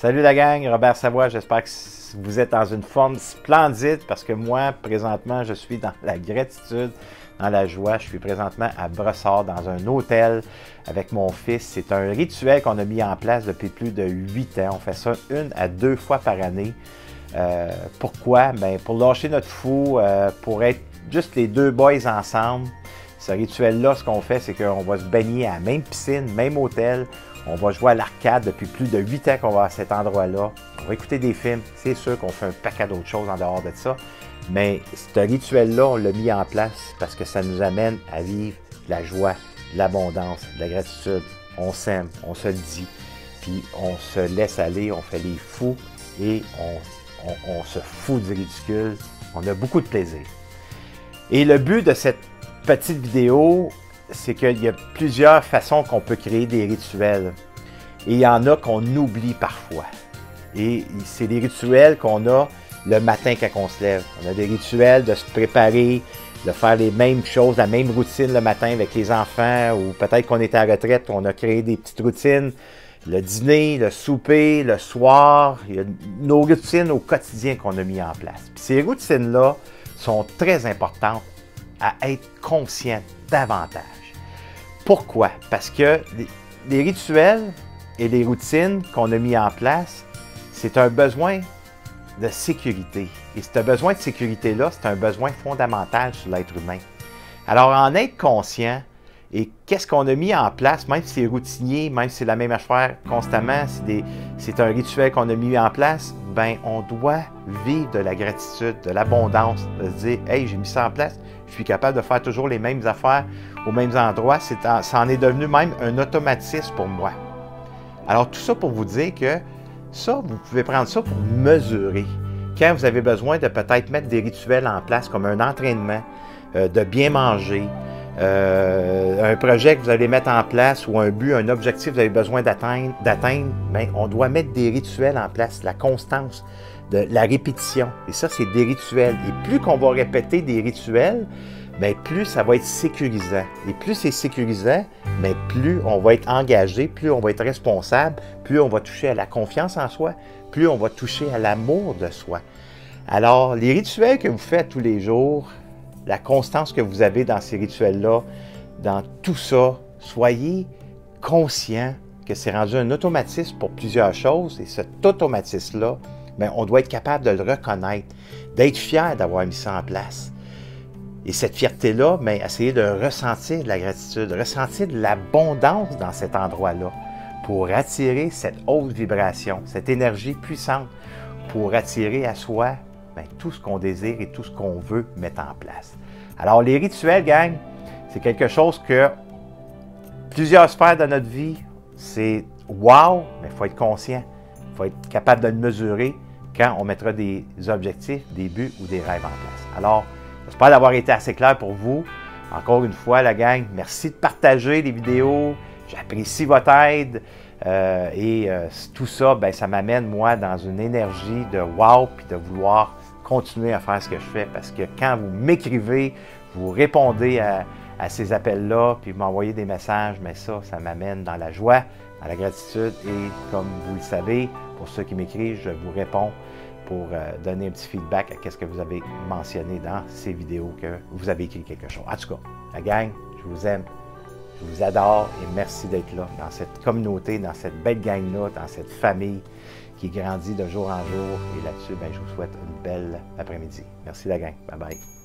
Salut la gang, Robert Savoie, j'espère que vous êtes dans une forme splendide parce que moi, présentement, je suis dans la gratitude, dans la joie. Je suis présentement à Brossard, dans un hôtel avec mon fils. C'est un rituel qu'on a mis en place depuis plus de 8 ans. On fait ça 1 à 2 fois par année. Pourquoi? Bien, pour lâcher notre fou, pour être juste les deux boys ensemble. Ce rituel-là, ce qu'on fait, c'est qu'on va se baigner à la même piscine, même hôtel. On va jouer à l'arcade depuis plus de 8 ans qu'on va à cet endroit-là. On va écouter des films. C'est sûr qu'on fait un paquet d'autres choses en dehors de ça. Mais ce rituel-là, on l'a mis en place parce que ça nous amène à vivre de la joie, de l'abondance, de la gratitude. On s'aime, on se le dit, puis on se laisse aller, on fait les fous et on se fout du ridicule. On a beaucoup de plaisir. Et le but de cette petite vidéo, c'est qu'il y a plusieurs façons qu'on peut créer des rituels. Et il y en a qu'on oublie parfois. Et c'est des rituels qu'on a le matin quand on se lève. On a des rituels de se préparer, de faire les mêmes choses, la même routine le matin avec les enfants, ou peut-être qu'on est à la retraite, on a créé des petites routines. Le dîner, le souper, le soir, il y a nos routines au quotidien qu'on a mis en place. Puis ces routines-là sont très importantes à être conscient davantage. Pourquoi? Parce que les rituels et les routines qu'on a mis en place, c'est un besoin de sécurité. Et ce besoin de sécurité-là, c'est un besoin fondamental sur l'être humain. Alors, en être conscient, et qu'est-ce qu'on a mis en place, même si c'est routinier, même si c'est la même affaire constamment, c'est un rituel qu'on a mis en place, bien, on doit vivre de la gratitude, de l'abondance, de se dire « Hey, j'ai mis ça en place, je suis capable de faire toujours les mêmes affaires aux mêmes endroits. » Ça en est devenu même un automatisme pour moi. Alors, tout ça pour vous dire que ça, vous pouvez prendre ça pour mesurer. Quand vous avez besoin de peut-être mettre des rituels en place, comme un entraînement, de bien manger, un projet que vous allez mettre en place ou un but, un objectif que vous avez besoin d'atteindre, bien, on doit mettre des rituels en place, la constance, de la répétition. Et ça, c'est des rituels. Et plus qu'on va répéter des rituels, bien, plus ça va être sécurisant. Et plus c'est sécurisant, bien, plus on va être engagé, plus on va être responsable, plus on va toucher à la confiance en soi, plus on va toucher à l'amour de soi. Alors, les rituels que vous faites tous les jours, la constance que vous avez dans ces rituels-là, dans tout ça, soyez conscient que c'est rendu un automatisme pour plusieurs choses. Et cet automatisme-là, bien, on doit être capable de le reconnaître, d'être fier d'avoir mis ça en place. Et cette fierté-là, bien, essayez de ressentir de la gratitude, de ressentir de l'abondance dans cet endroit-là pour attirer cette haute vibration, cette énergie puissante pour attirer à soi bien, tout ce qu'on désire et tout ce qu'on veut mettre en place. Alors, les rituels, gang, c'est quelque chose que plusieurs sphères de notre vie, c'est wow, mais il faut être conscient. Il faut être capable de le mesurer quand on mettra des objectifs, des buts ou des rêves en place. Alors, j'espère d'avoir été assez clair pour vous. Encore une fois, la gang, merci de partager les vidéos. J'apprécie votre aide. Tout ça, bien, ça m'amène, moi, dans une énergie de wow, puis de vouloir continuer à faire ce que je fais. Parce que quand vous m'écrivez, vous répondez à ces appels-là, puis vous m'envoyez des messages, mais ça m'amène dans la joie, dans la gratitude. Et comme vous le savez, pour ceux qui m'écrivent, je vous réponds pour donner un petit feedback à ce que vous avez mentionné dans ces vidéos, que vous avez écrit quelque chose. En tout cas, la gang, je vous aime. Je vous adore et merci d'être là, dans cette communauté, dans cette belle gang-là, dans cette famille qui grandit de jour en jour. Et là-dessus, bien, je vous souhaite une belle après-midi. Merci la gang. Bye bye.